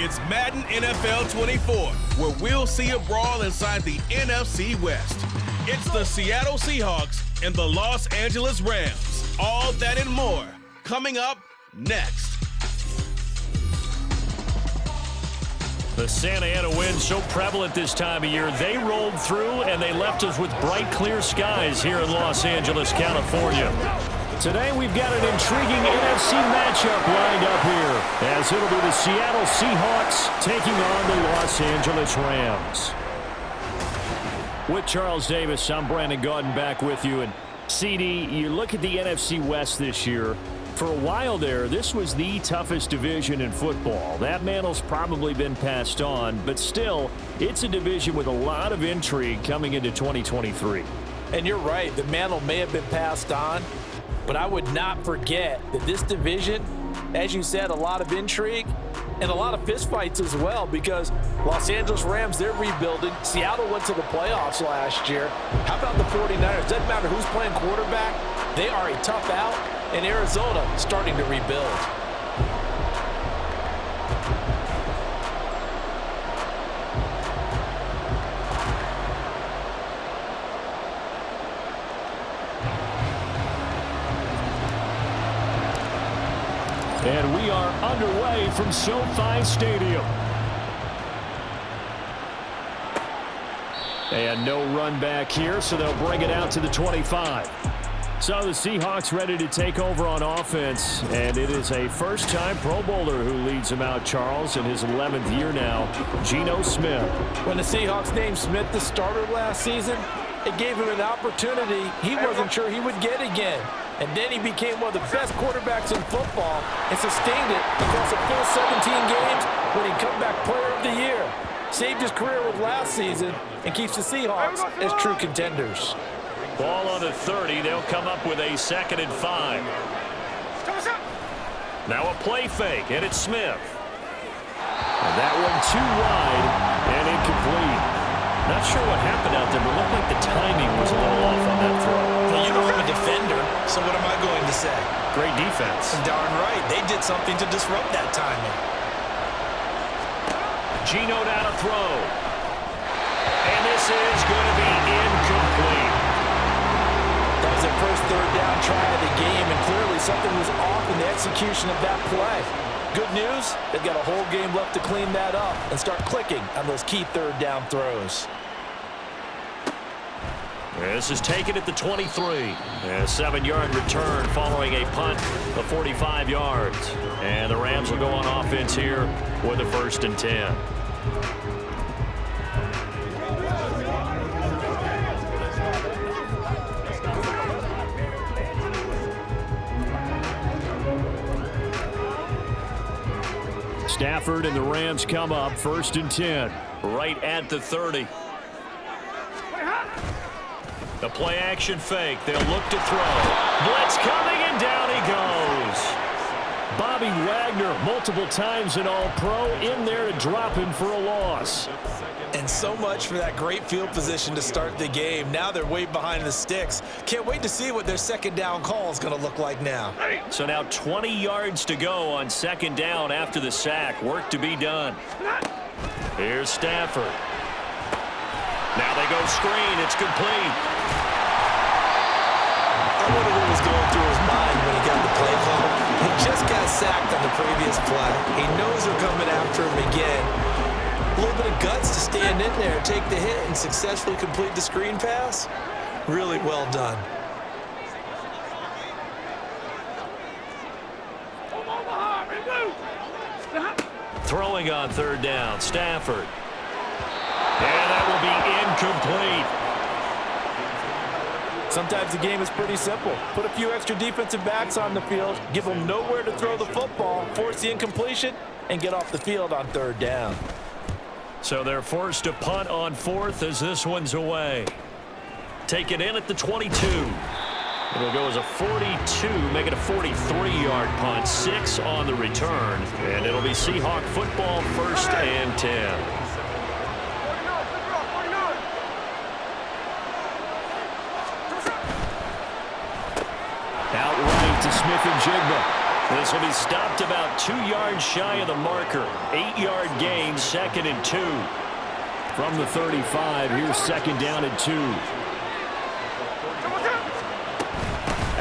It's Madden NFL 24, where we'll see a brawl inside the NFC West. It's the Seattle Seahawks and the Los Angeles Rams. All that and more coming up next. The Santa Ana wind so prevalent this time of year, they rolled through and they left us with bright, clear skies here in Los Angeles, California. Today we've got an intriguing NFC matchup lined up here, as it'll be the Seattle Seahawks taking on the Los Angeles Rams. With Charles Davis, I'm Brandon Gaudin back with you. And CD, you look at the NFC West this year. For a while there, this was the toughest division in football. That mantle's probably been passed on, but still, it's a division with a lot of intrigue coming into 2023. And you're right, the mantle may have been passed on, but I would not forget that this division, as you said, a lot of intrigue and a lot of fistfights as well, because Los Angeles Rams, they're rebuilding. Seattle went to the playoffs last year. How about the 49ers? Doesn't matter who's playing quarterback. They are a tough out, and Arizona starting to rebuild. And we are underway from SoFi Stadium. And no run back here, so they'll bring it out to the 25. So the Seahawks ready to take over on offense, and it is a first-time Pro Bowler who leads them out, Charles, in his 11th year now, Geno Smith. When the Seahawks named Smith the starter last season, it gave him an opportunity he wasn't sure he would get again. And then he became one of the best quarterbacks in football and sustained it across a full 17 games when he comeback player of the year. Saved his career with last season and keeps the Seahawks as true contenders. Ball on the 30. They'll come up with a 2nd and 5. Now a play fake, and it's Smith. And that one too wide and incomplete. Not sure what happened out there, but it looked like the timing was a little off on that throw. Well, you know I'm a defender, so what am I going to say? Great defense. Darn right. They did something to disrupt that timing. Geno down a throw. And this is going to be incomplete. That was their first third down try of the game, and clearly something was off in the execution of that play. Good news, they've got a whole game left to clean that up and start clicking on those key third down throws. This is taken at the 23. A 7-yard return following a punt of 45 yards. And the Rams will go on offense here with a 1st and 10. Stafford and the Rams come up 1st and 10. Right at the 30. The play action fake. They'll look to throw. Blitz coming, and down he goes. Bobby Wagner, multiple times an All-Pro, in there to drop him for a loss. And so much for that great field position to start the game. Now they're way behind the sticks. Can't wait to see what their 2nd down call is going to look like now. So now 20 yards to go on 2nd down after the sack. Work to be done. Here's Stafford. Now they go screen. It's complete. I wonder what was going through his mind when he got the play call. He just got sacked on the previous play. He knows they're coming after him again. A little bit of guts to stand in there, take the hit, and successfully complete the screen pass. Really well done. Throwing on 3rd down, Stafford. And that will be incomplete. Sometimes the game is pretty simple. Put a few extra defensive backs on the field, give them nowhere to throw the football, force the incompletion, and get off the field on 3rd down. So they're forced to punt on 4th as this one's away. Take it in at the 22. It'll go as a 42, make it a 43-yard punt, 6 on the return, and it'll be Seahawk football 1st and 10. Outright to Smith and Jigba. This will be stopped about 2 yards shy of the marker. 8-yard gain, 2nd and 2. From the 35, here's 2nd down and 2.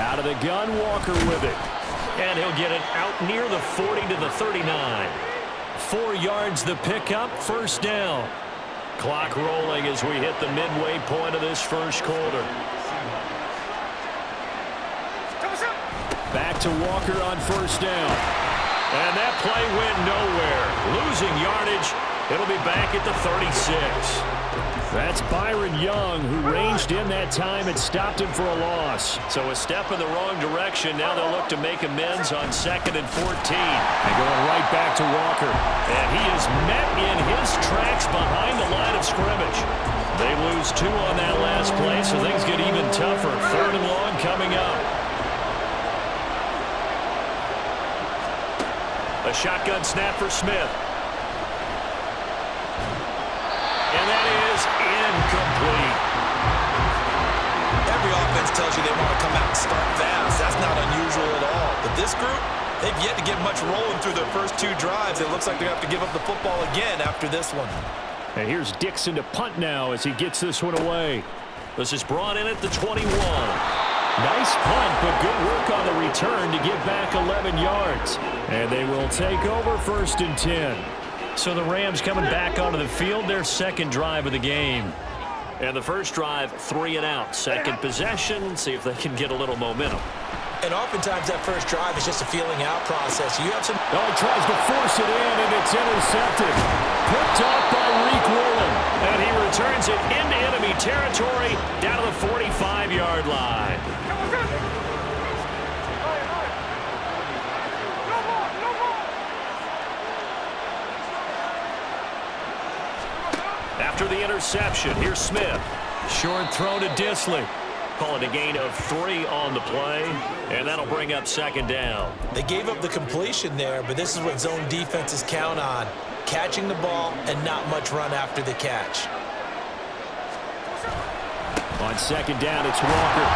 Out of the gun, Walker with it. And he'll get it out near the 40 to the 39. 4 yards the pickup, 1st down. Clock rolling as we hit the midway point of this first quarter. Back to Walker on 1st down. And that play went nowhere. Losing yardage. It'll be back at the 36. That's Byron Young, who ranged in that time and stopped him for a loss. So a step in the wrong direction. Now they'll look to make amends on 2nd and 14. And going right back to Walker. And he is met in his tracks behind the line of scrimmage. They lose 2 on that last play, so things get even tougher. 3rd and long coming up. A shotgun snap for Smith. And that is incomplete. Every offense tells you they want to come out and start fast. That's not unusual at all. But this group, they've yet to get much rolling through their first 2 drives. It looks like they have to give up the football again after this one. And here's Dixon to punt now as he gets this one away. This is brought in at the 21. Nice punt, but good work on the return to get back 11 yards. And they will take over 1st and 10. So the Rams coming back onto the field, their 2nd drive of the game. And the first drive, 3 and out. 2nd possession, see if they can get a little momentum. And oftentimes that first drive is just a feeling out process. You have some... Oh, he tries to force it in, and it's intercepted. Picked off by Reek Woolen. And he returns it into enemy territory down to the 45-yard line. After the interception, here's Smith. Short throw to Disley. Call it a gain of 3 on the play, and that'll bring up 2nd down. They gave up the completion there, but this is what zone defenses count on. Catching the ball and not much run after the catch. On 2nd down, it's Walker.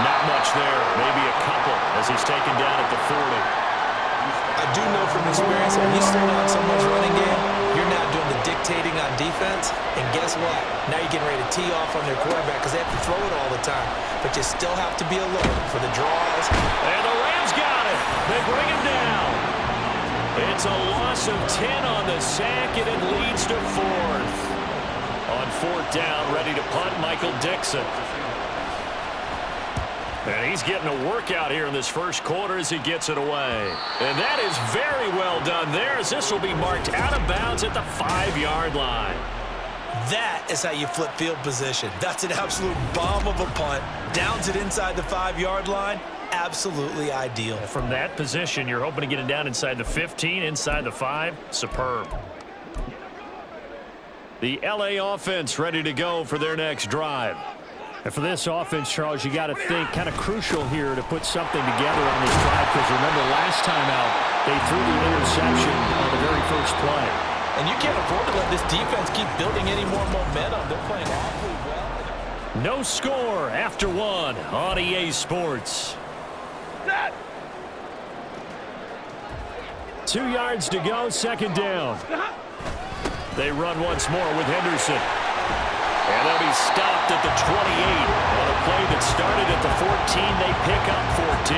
Not much there, maybe a couple as he's taken down at the 40. I do know from experience when you slow down someone's running game, you're not doing the dictating on defense, and guess what? Now you're getting ready to tee off on their quarterback because they have to throw it all the time. But you still have to be alert for the draws. And the Rams got it. They bring him down. It's a loss of 10 on the sack, and it leads to 4th. On 4th down, ready to punt, Michael Dixon. And he's getting a workout here in this first quarter as he gets it away. And that is very well done there, as this will be marked out of bounds at the 5-yard line. That is how you flip field position. That's an absolute bomb of a punt. Downs it inside the 5-yard line. Absolutely ideal. From that position, you're hoping to get it down inside the 15, inside the 5. Superb. The LA offense ready to go for their next drive. And for this offense, Charles, you got to think kind of crucial here to put something together on this drive, because remember last time out, they threw the interception on the very first play. And you can't afford to let this defense keep building any more momentum. They're playing awfully well. No score after 1 on EA Sports. 2 yards to go, 2nd down. They run once more with Henderson. And they'll be stopped at the 28. On a play that started at the 14, they pick up 14.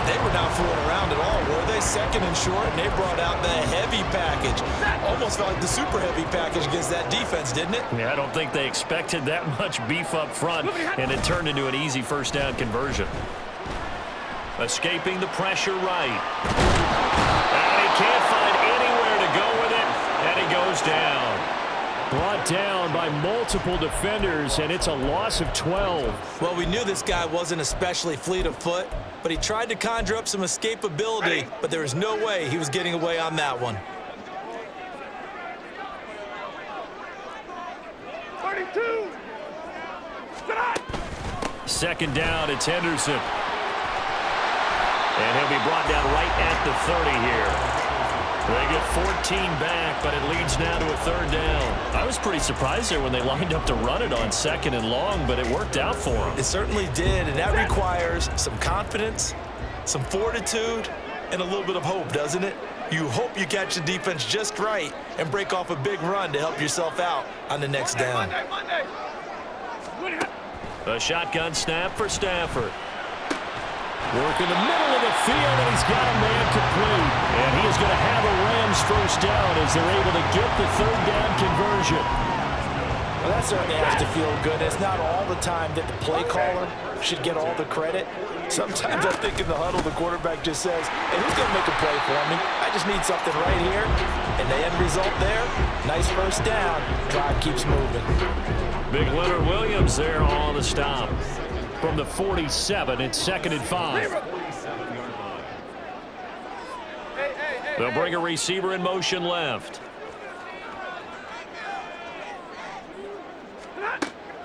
They were not fooling around at all, were they? 2nd and short, and they brought out the heavy package. Almost felt like the super heavy package against that defense, didn't it? Yeah, I don't think they expected that much beef up front, and it turned into an easy 1st down conversion. Escaping the pressure right. And he can't find anywhere to go with it, and he goes down. Brought down by multiple defenders, and it's a loss of 12. Well, we knew this guy wasn't especially fleet of foot, but he tried to conjure up some escapability, but there was no way he was getting away on that one. 32. 2nd down, it's Henderson. And he'll be brought down right at the 30 here. They get 14 back, but it leads now to a 3rd down. I was pretty surprised there when they lined up to run it on 2nd and long, but it worked out for them. It certainly did, and that requires some confidence, some fortitude, and a little bit of hope, doesn't it? You hope you catch the defense just right and break off a big run to help yourself out on the next down. A shotgun snap for Stafford. Work in the middle of the field, and he's got a man complete. And he is going to have a Rams first down as they're able to get the third down conversion. Well, that certainly has to feel good. It's not all the time that the play caller should get all the credit. Sometimes I think in the huddle, the quarterback just says, hey, who's going to make a play for me? I just need something right here. And the end result there, nice first down. Drive keeps moving. Big Leonard Williams there on the stop. From the 47, it's 2nd and 5. They'll bring a receiver in motion left.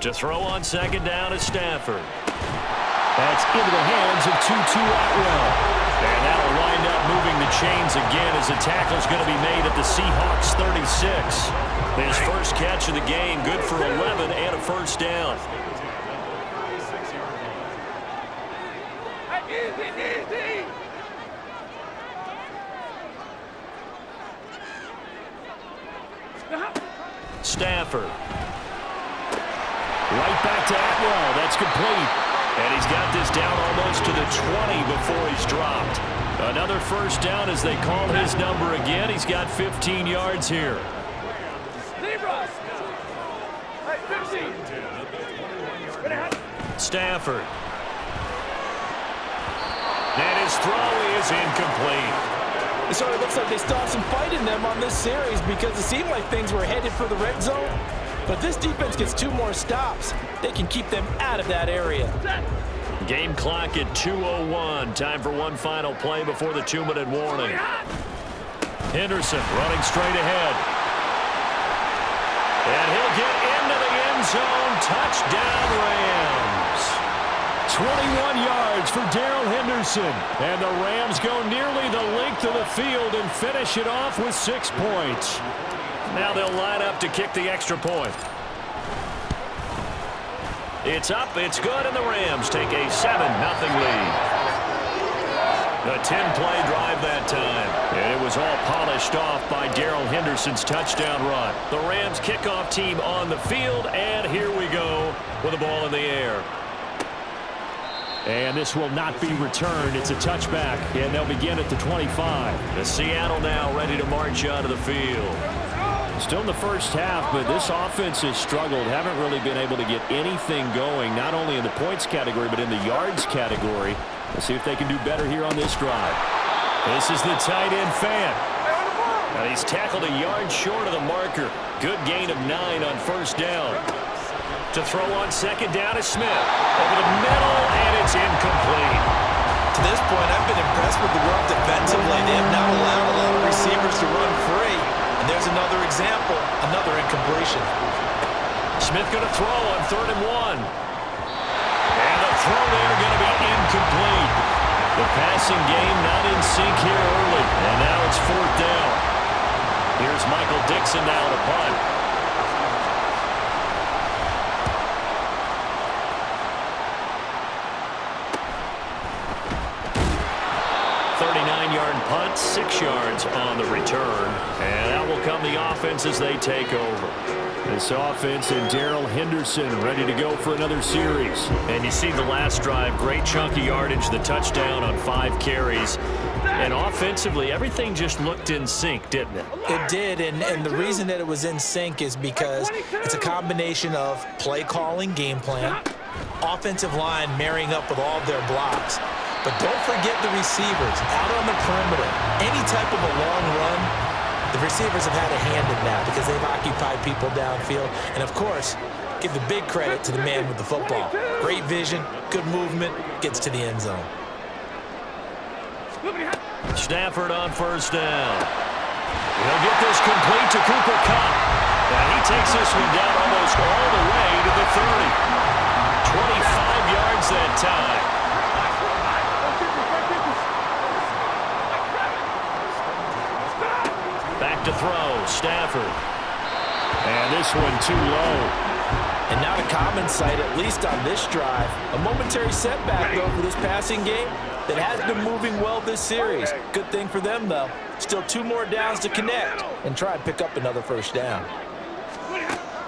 To throw on 2nd down is Stafford. That's into the hands of Tutu Atwell. And that'll wind up moving the chains again as the tackle's going to be made at the Seahawks 36. His first catch of the game, good for 11 and a first down. Stafford. Right back to Atwell. That's complete. And he's got this down almost to the 20 before he's dropped. Another first down as they call his number again. He's got 15 yards here. Stafford. And his throw is incomplete. It sort of looks like they still have some fight in them on this series because it seemed like things were headed for the red zone. But this defense gets 2 more stops. They can keep them out of that area. Game clock at 2:01. Time for one final play before the 2-minute warning. Henderson running straight ahead. And he'll get into the end zone. Touchdown, Rams. 21 yards for Darrell Henderson. And the Rams go nearly the length of the field and finish it off with 6 points. Now they'll line up to kick the extra point. It's up, it's good, and the Rams take a 7-0 lead. A 10-play drive that time. And it was all polished off by Darrell Henderson's touchdown run. The Rams kickoff team on the field, and here we go with the ball in the air. And this will not be returned. It's a touchback, and they'll begin at the 25. The Seattle now ready to march out of the field. Still in the first half, but this offense has struggled. Haven't really been able to get anything going, not only in the points category, but in the yards category. Let's see if they can do better here on this drive. This is the tight end Fan. And he's tackled a yard short of the marker. Good gain of 9 on first down. To throw on 2nd down is Smith. Over the middle, and it's incomplete. To this point, I've been impressed with the work defensively. They have not allowed a lot of receivers to run free. And there's another example, another incompletion. Smith going to throw on 3rd and 1. And the throw there going to be incomplete. The passing game not in sync here early. And now it's 4th down. Here's Michael Dixon now to punt. Punt, 6 yards on the return, and that will come the offense as they take over. This offense and Darrell Henderson ready to go for another series. And you see the last drive, great chunk of yardage, the touchdown on 5 carries. And offensively, everything just looked in sync, didn't it? It did, and the reason that it was in sync is because it's a combination of play calling, game plan, offensive line marrying up with all of their blocks. But don't forget the receivers out on the perimeter. Any type of a long run, the receivers have had a hand in that because they've occupied people downfield. And, of course, give the big credit to the man with the football. Great vision, good movement, gets to the end zone. Stafford on first down. He'll get this complete to Cooper Kupp. And he takes this one down almost all the way to the 30. 25 yards that time. To throw, Stafford. And this one too low. And not a common sight, at least on this drive. A momentary setback, though, for this passing game. that has been moving well this series. Good thing for them, though. Still 2 more downs to connect and try and pick up another first down.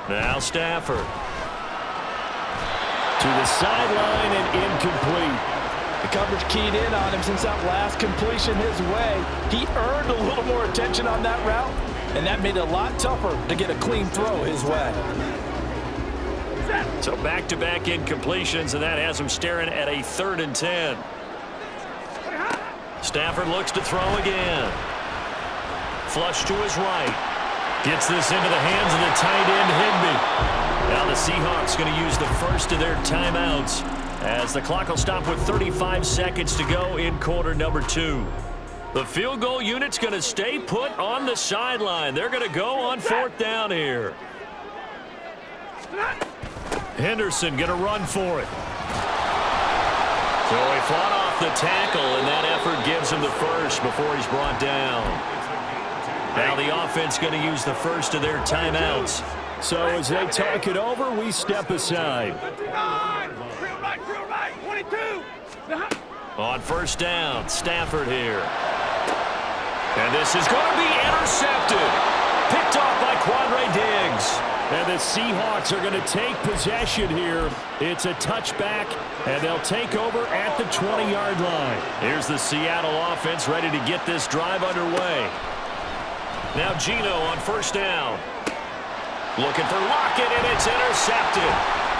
Now Stafford. To the sideline and incomplete. The coverage keyed in on him since that last completion his way. He earned a little more attention on that route, and that made it a lot tougher to get a clean throw his way. So back-to-back incompletions, and that has him staring at a 3rd and 10. Stafford looks to throw again. Flush to his right. Gets this into the hands of the tight end, Higbee. Now the Seahawks going to use the first of their timeouts as the clock will stop with 35 seconds to go in quarter number 2. The field goal unit's going to stay put on the sideline. They're going to go on 4th down here. Henderson going to run for it. So he fought off the tackle, and that effort gives him the first before he's brought down. Now the offense going to use the first of their timeouts. So as they talk it over, we step aside. On 1st down, Stafford here. And this is going to be intercepted. Picked off by Quandre Diggs. And the Seahawks are going to take possession here. It's a touchback, and they'll take over at the 20-yard line. Here's the Seattle offense ready to get this drive underway. Now Geno on 1st down. Looking for Lockett, and it's intercepted.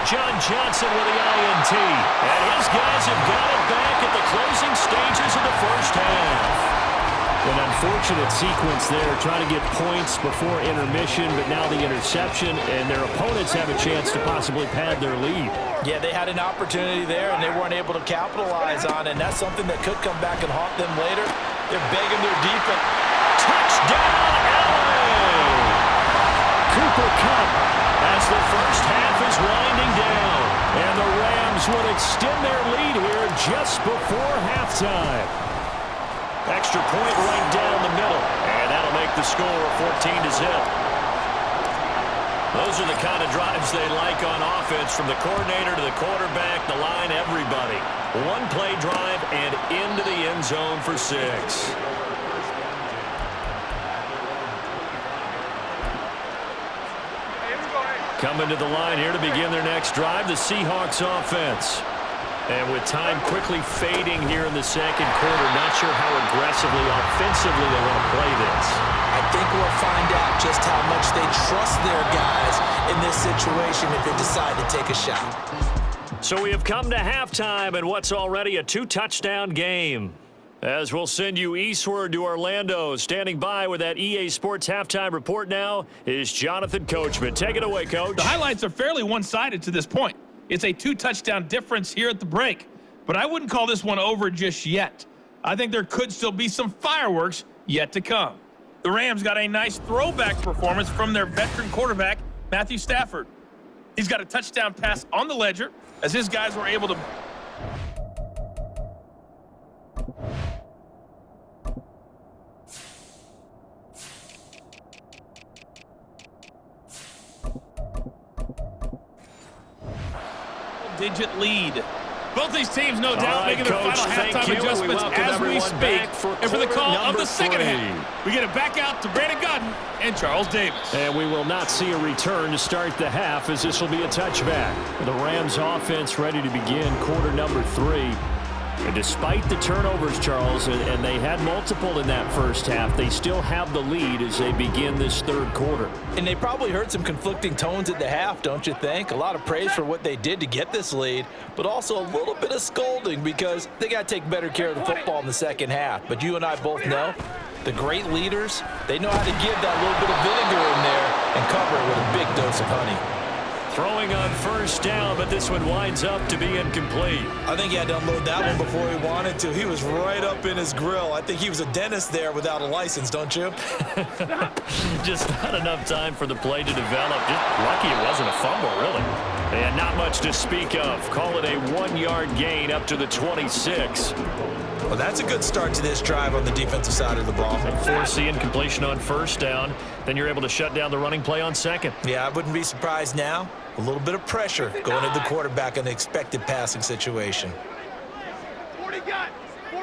John Johnson with the INT. And his guys have got it back at the closing stages of the first half. An unfortunate sequence there, trying to get points before intermission, but now the interception, and their opponents have a chance to possibly pad their lead. Yeah, they had an opportunity there, and they weren't able to capitalize on it, and that's something that could come back and haunt them later. They're begging their defense. Touchdown, LA! Cooper Kupp as the first half is winding down, and the Rams would extend their lead here just before halftime. Extra point right down the middle, and that'll make the score 14-0. Those are the kind of drives they like on offense, from the coordinator to the quarterback, the line, everybody. One play drive and into the end zone for 6. Coming to the line here to begin their next drive, the Seahawks offense. And with time quickly fading here in the second quarter, not sure how aggressively, offensively they want to play this. I think we'll find out just how much they trust their guys in this situation if they decide to take a shot. So we have come to halftime in what's already a 2-touchdown game. As we'll send you eastward to Orlando, standing by with that EA Sports halftime report now is Jonathan Coachman. Take it away, Coach. The highlights are fairly one-sided to this point. It's a 2-touchdown difference here at the break, but I wouldn't call this one over just yet. I think there could still be some fireworks yet to come. The Rams got a nice throwback performance from their veteran quarterback, Matthew Stafford. He's got a touchdown pass on the ledger as his guys were able to digit lead. Both these teams, no doubt, making their final halftime adjustments as we speak. And for the call of the second half, we get it back out to Brandon Godden and Charles Davis. And we will not see a return to start the half, as this will be a touchback. The Rams offense ready to begin quarter number 3. And despite the turnovers, Charles, and they had multiple in that first half, they still have the lead as they begin this third quarter. And they probably heard some conflicting tones at the half, don't you think? A lot of praise for what they did to get this lead, but also a little bit of scolding because they got to take better care of the football in the second half. But you and I both know the great leaders, they know how to give that little bit of vinegar in there and cover it with a big dose of honey. Throwing on first down, but this one winds up to be incomplete. I think he had to unload that one before he wanted to. He was right up in his grill. I think he was a dentist there without a license, don't you? Just not enough time for the play to develop. Just lucky it wasn't a fumble, really. And not much to speak of. Call it a 1-yard gain up to the 26. Well, that's a good start to this drive on the defensive side of the ball. Force the incompletion on first down. Then you're able to shut down the running play on second. Yeah, I wouldn't be surprised now. A little bit of pressure going to the quarterback in an expected passing situation. 40 got, 40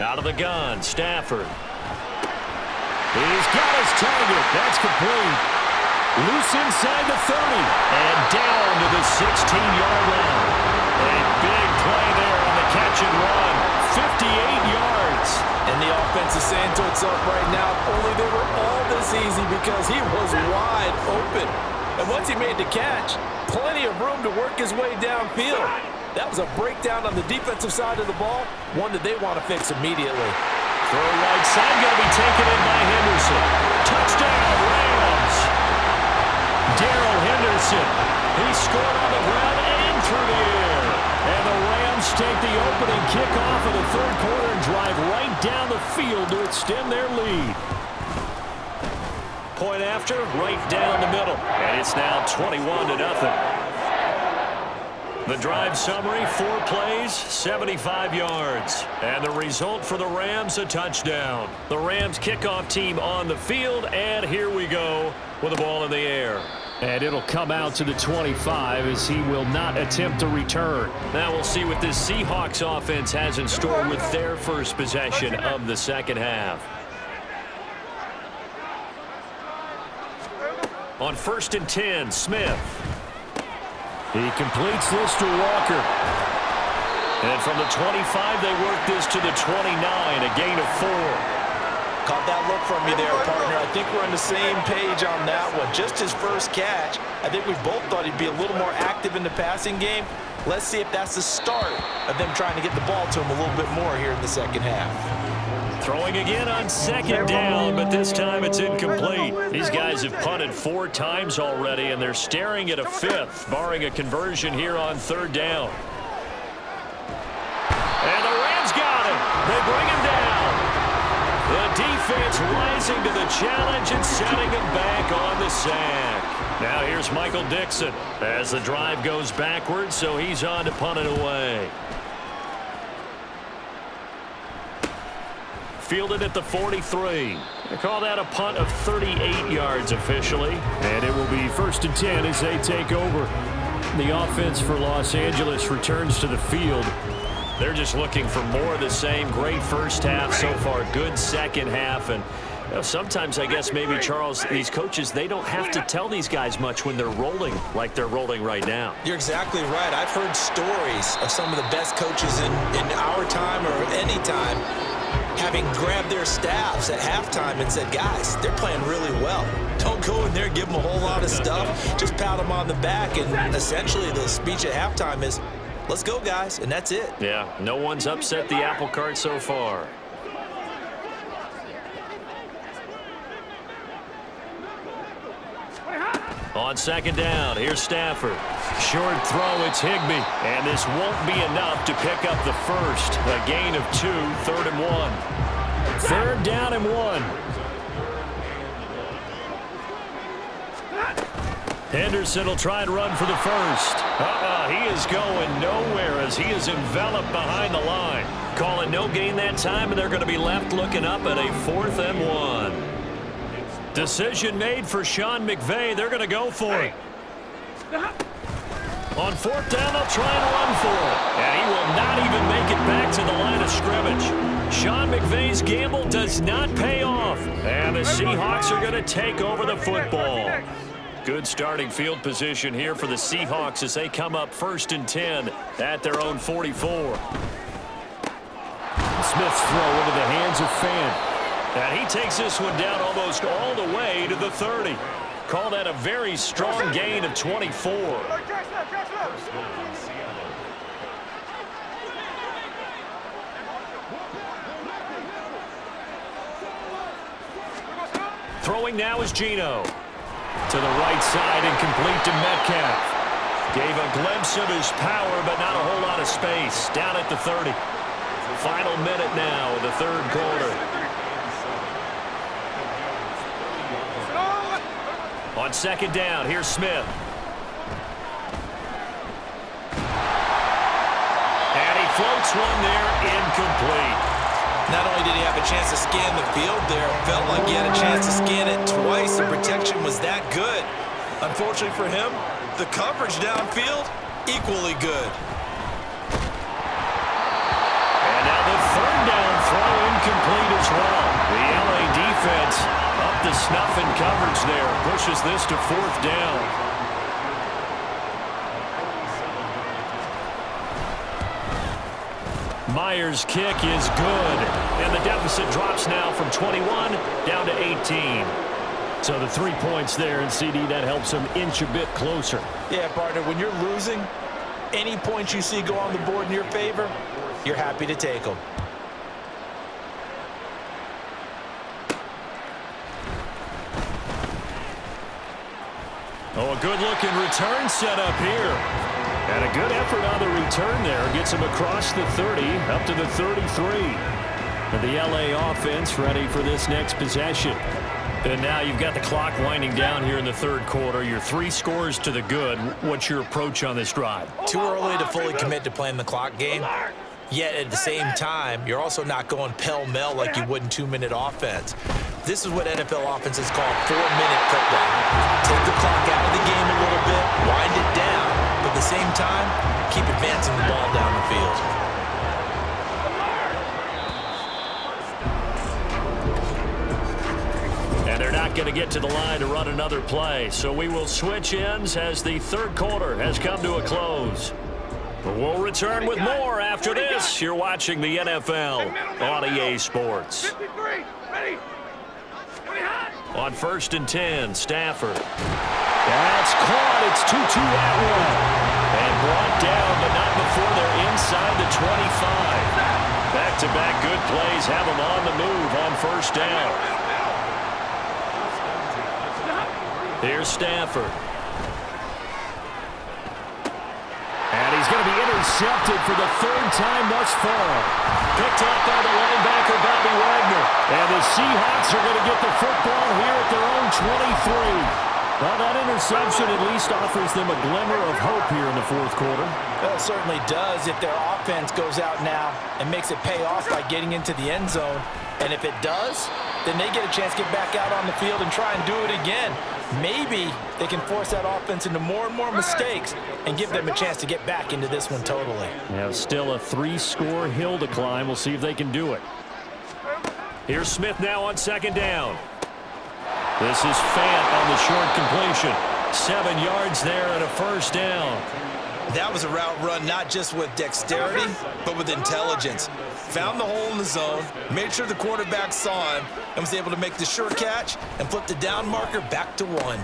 Out of the gun, Stafford. He's got his target. That's complete. Loose inside the 30. And down to the 16-yard line. A big play there on the catch and run. 58 yards. And the offense is saying to itself right now, only they were all this easy because he was wide open. And once he made the catch, plenty of room to work his way downfield. That was a breakdown on the defensive side of the ball, one that they want to fix immediately. Throw right side, going to be taken in by Henderson. Touchdown, Rams. Darrell Henderson. He scored on the ground and through the air. And the Rams take the opening kickoff of the third quarter and drive right down the field to extend their lead. Point after, right down the middle. And it's now 21-0. The drive summary, 4 plays, 75 yards. And the result for the Rams, a touchdown. The Rams kickoff team on the field, and here we go with the ball in the air. And it'll come out to the 25 as he will not attempt to return. Now we'll see what this Seahawks offense has in store with their first possession of the second half. On 1st and 10, Smith. He completes this to Walker. And from the 25, they work this to the 29, a gain of 4. Caught that look from you there, partner. I think we're on the same page on that one. Just his first catch. I think we both thought he'd be a little more active in the passing game. Let's see if that's the start of them trying to get the ball to him a little bit more here in the second half. Throwing again on 2nd down, but this time it's incomplete. These guys have punted 4 times already, and they're staring at a 5th, barring a conversion here on 3rd down. And the Rams got him. They bring him down. The defense rising to the challenge and setting him back on the sack. Now here's Michael Dixon as the drive goes backwards, so he's on to punt it away. Fielded at the 43. They call that a punt of 38 yards officially. And it will be 1st and 10 as they take over. The offense for Los Angeles returns to the field. They're just looking for more of the same. Great first half so far. Good second half. And you know, sometimes I guess maybe, Charles, these coaches, they don't have to tell these guys much when they're rolling like they're rolling right now. You're exactly right. I've heard stories of some of the best coaches in our time or any time having grabbed their staffs at halftime and said, guys, they're playing really well. Don't go in there and give them a whole lot of stuff. Just pat them on the back. And essentially the speech at halftime is, let's go, guys, and that's it. Yeah, no one's upset the apple cart so far. On 2nd down, here's Stafford. Short throw, it's Higbee. And this won't be enough to pick up the first. A gain of 2, 3rd and 1. 3rd down and 1. Henderson will try and run for the first. He is going nowhere as he is enveloped behind the line. Calling no gain that time, and they're going to be left looking up at a 4th and 1. Decision made for Sean McVay. They're going to go for it. On 4th down, they'll try and run for it. And he will not even make it back to the line of scrimmage. Sean McVay's gamble does not pay off. And the Seahawks are going to take over the football. Good starting field position here for the Seahawks as they come up 1st and 10 at their own 44. Smith's throw into the hands of Fan. And he takes this one down almost all the way to the 30. Call that a very strong gain of 24. Throwing now is Geno. To the right side and complete to Metcalf. Gave a glimpse of his power, but not a whole lot of space. Down at the 30. Final minute now of the 3rd quarter. On 2nd down, here's Smith. And he floats one there, incomplete. Not only did he have a chance to scan the field there, it felt like he had a chance to scan it twice. The protection was that good. Unfortunately for him, the coverage downfield, equally good. snuff in coverage there. Pushes this to 4th down. Myers' kick is good, and the deficit drops now from 21 down to 18. So the 3 points there, and CD, that helps them inch a bit closer. Yeah, partner, when you're losing, any points you see go on the board in your favor, you're happy to take them. Oh, a good-looking return set up here. And a good effort on the return there. Gets him across the 30, up to the 33. And the LA offense ready for this next possession. And now you've got the clock winding down here in the 3rd quarter. Your 3 scores to the good. What's your approach on this drive? Too early to fully commit to playing the clock game. Yet at the same time, you're also not going pell-mell like you would in 2-minute offense. This is what NFL offenses call 4-minute football. Take the clock out of the game a little bit, wind it down, but at the same time, keep advancing the ball down the field. And they're not going to get to the line to run another play. So we will switch ends as the 3rd quarter has come to a close. But we'll return with more after this. You're watching the NFL on EA Sports. On 1st and 10, Stafford. That's caught. It's 2-2 that way. And brought down, but not before they're inside the 25. Back-to-back good plays have them on the move on 1st down. Here's Stafford. And he's going to be intercepted for the 3rd time thus far. Picked up by the linebacker, Bobby Wagner. And the Seahawks are going to get the football here at their own 23. Well, that interception at least offers them a glimmer of hope here in the 4th quarter. Well, it certainly does if their offense goes out now and makes it pay off by getting into the end zone. And if it does, then they get a chance to get back out on the field and try and do it again. Maybe they can force that offense into more and more mistakes and give them a chance to get back into this one totally. Yeah, still a 3-score hill to climb. We'll see if they can do it. Here's Smith now on 2nd down. This is Fant on the short completion. 7 yards there and a 1st down. That was a route run not just with dexterity, but with intelligence. Found the hole in the zone, made sure the quarterback saw him, and was able to make the sure catch and flip the down marker back to 1.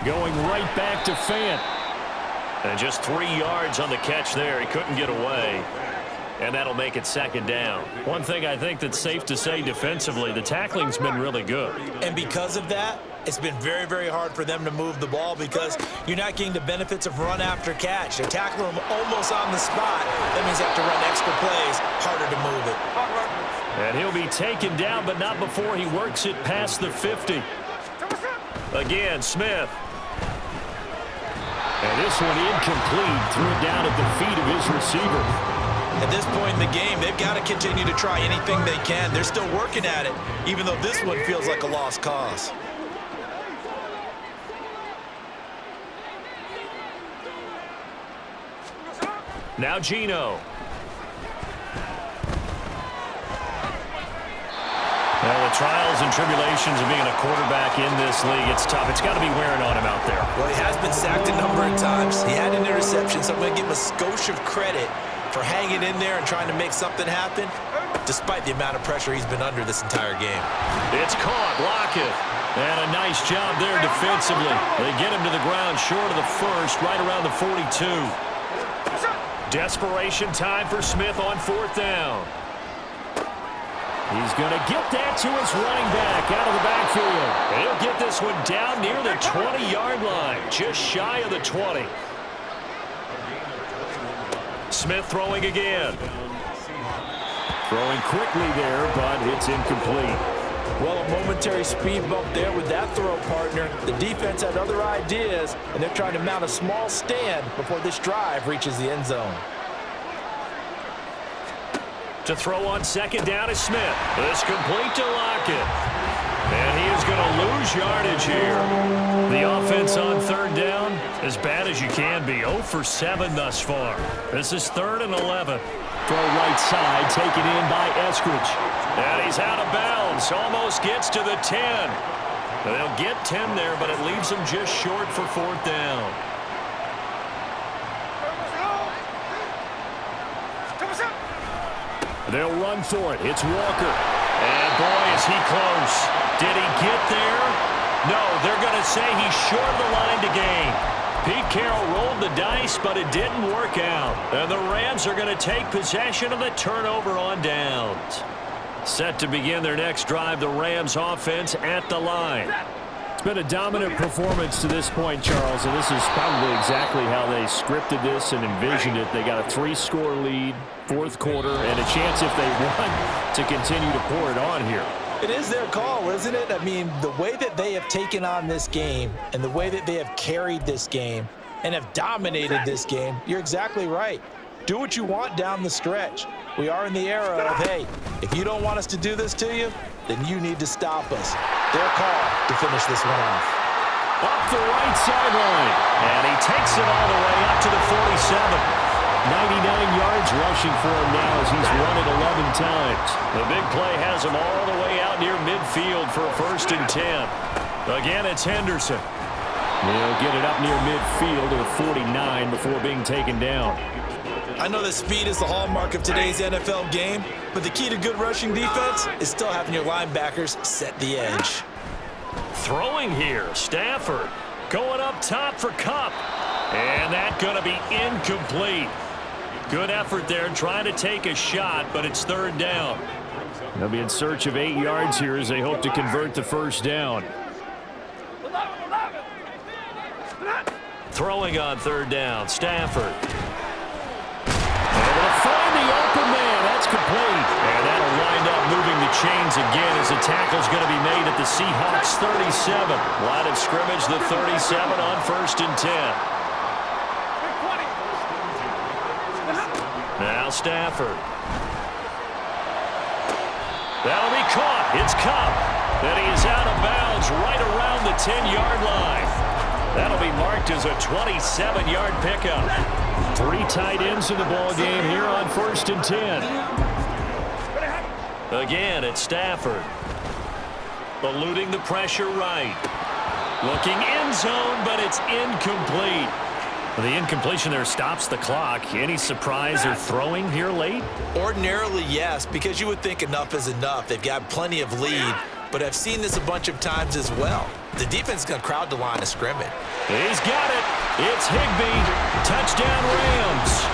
Going right back to Fant. And just 3 yards on the catch there. He couldn't get away. And that'll make it 2nd down. One thing I think that's safe to say defensively, the tackling's been really good. And because of that, it's been very, very hard for them to move the ball because you're not getting the benefits of run after catch. They're tackling them almost on the spot. That means they have to run extra plays, harder to move it. And he'll be taken down, but not before he works it past the 50. Again, Smith. And this one incomplete. Threw it down at the feet of his receiver. At this point in the game, they've got to continue to try anything they can. They're still working at it, even though this one feels like a lost cause. Now Geno. Well, the trials and tribulations of being a quarterback in this league, it's tough. It's got to be wearing on him out there. Well, he has been sacked a number of times. He had an interception, so I'm going to give him a skosh of credit for hanging in there and trying to make something happen, despite the amount of pressure he's been under this entire game. It's caught. Lockett. And a nice job there defensively. They get him to the ground short of the 1st, right around the 42. Desperation time for Smith on 4th down. He's going to get that to his running back out of the backfield. And he'll get this one down near the 20-yard line, just shy of the 20. Smith throwing again. Throwing quickly there, but it's incomplete. Well, a momentary speed bump there with that throw, partner. The defense had other ideas, and they're trying to mount a small stand before this drive reaches the end zone. To throw on 2nd down is Smith. This complete to Lockett. And he is going to lose yardage here. The offense on 3rd down, as bad as you can be. 0 for 7 thus far. This is 3rd and 11. Throw right side, taken in by Eskridge. And he's out of bounds. Almost gets to the 10. They'll get 10 there, but it leaves them just short for 4th down. They'll run for it. It's Walker. And boy, is he close. Did he get there? No, they're going to say he's short of the line to gain. Pete Carroll rolled the dice, but it didn't work out. And the Rams are going to take possession of the turnover on downs. Set to begin their next drive, the Rams offense at the line. It's been a dominant performance to this point, Charles, and this is probably exactly how they scripted this and envisioned it. They got a 3-score lead, 4th quarter, and a chance if they won to continue to pour it on here. It is their call, isn't it? I mean, the way that they have taken on this game and the way that they have carried this game and have dominated this game, you're exactly right. Do what you want down the stretch. We are in the era of, hey, if you don't want us to do this to you, then you need to stop us. Their call to finish this one off. Up the right sideline, and he takes it all the way up to the 47. 99 yards rushing for him now as he's run it 11 times. The big play has him all the way out near midfield for a 1st and 10. Again, it's Henderson. He'll get it up near midfield to the 49 before being taken down. I know that speed is the hallmark of today's NFL game, but the key to good rushing defense is still having your linebackers set the edge. Throwing here, Stafford going up top for Kupp. And that's going to be incomplete. Good effort there trying to take a shot, but it's 3rd down. They'll be in search of 8 yards here as they hope to convert the 1st down. Throwing on 3rd down, Stafford. Able to find the open man. That's complete. And that'll wind up moving the chains again as the tackle's going to be made at the Seahawks 37. Line of scrimmage, the 37 on 1st and 10. Now Stafford. That'll be caught. It's Kupp. And he is out of bounds right around the 10-yard line. That'll be marked as a 27-yard pickup. 3 tight ends in the ball game here on 1st and 10. Again, it's Stafford. Eluding the pressure right. Looking end zone, but it's incomplete. The incompletion there stops the clock. Any surprise they're throwing here late? Ordinarily, yes, because you would think enough is enough. They've got plenty of lead, but I've seen this a bunch of times as well. The defense is going to crowd the line of scrimmage. He's got it. It's Higbee. Touchdown Rams.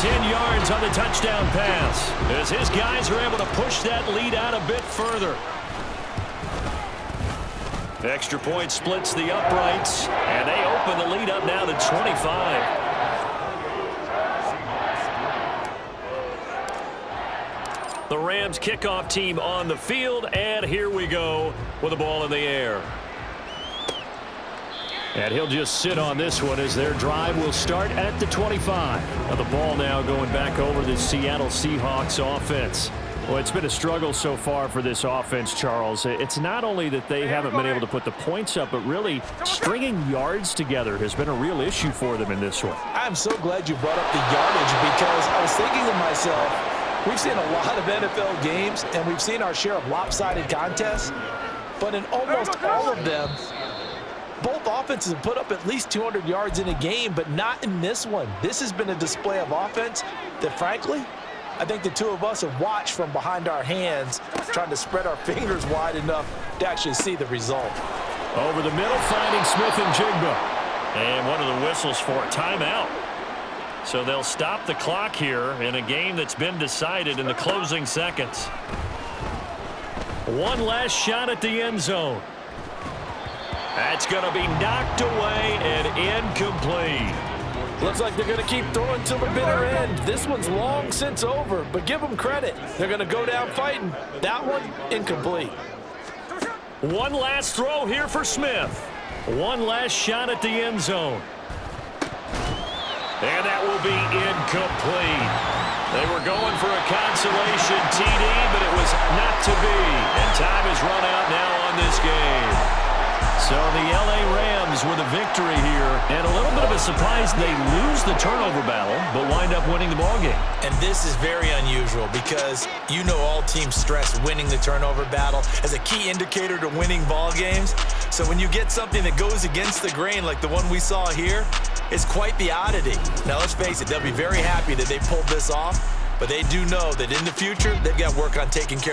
10 yards on the touchdown pass as his guys are able to push that lead out a bit further. Extra point splits the uprights, and they open the lead up now to 25. The Rams kickoff team on the field, and here we go with the ball in the air. And he'll just sit on this one as their drive will start at the 25. Now the ball now going back over the Seattle Seahawks offense. Well, it's been a struggle so far for this offense, Charles. It's not only that they haven't been able to put the points up, but really stringing yards together has been a real issue for them in this one. I'm so glad you brought up the yardage because I was thinking to myself, we've seen a lot of NFL games and we've seen our share of lopsided contests, but in almost all of them, both offenses have put up at least 200 yards in a game, but not in this one. This has been a display of offense that, frankly, I think the two of us have watched from behind our hands, trying to spread our fingers wide enough to actually see the result. Over the middle, finding Smith and Jigba. And one of the whistles for a timeout. So they'll stop the clock here in a game that's been decided in the closing seconds. One last shot at the end zone. That's going to be knocked away and incomplete. Looks like they're going to keep throwing till the bitter end. This one's long since over, but give them credit. They're going to go down fighting. That one, incomplete. One last throw here for Smith. One last shot at the end zone. And that will be incomplete. They were going for a consolation TD, but it was not to be. And time is run out now on this game. So the L.A. Rams with a victory here. And a little bit of a surprise, they lose the turnover battle, but wind up winning the ballgame. And this is very unusual because you know all teams stress winning the turnover battle as a key indicator to winning ball games. So when you get something that goes against the grain like the one we saw here, it's quite the oddity. Now let's face it, they'll be very happy that they pulled this off, but they do know that in the future, they've got work on taking care of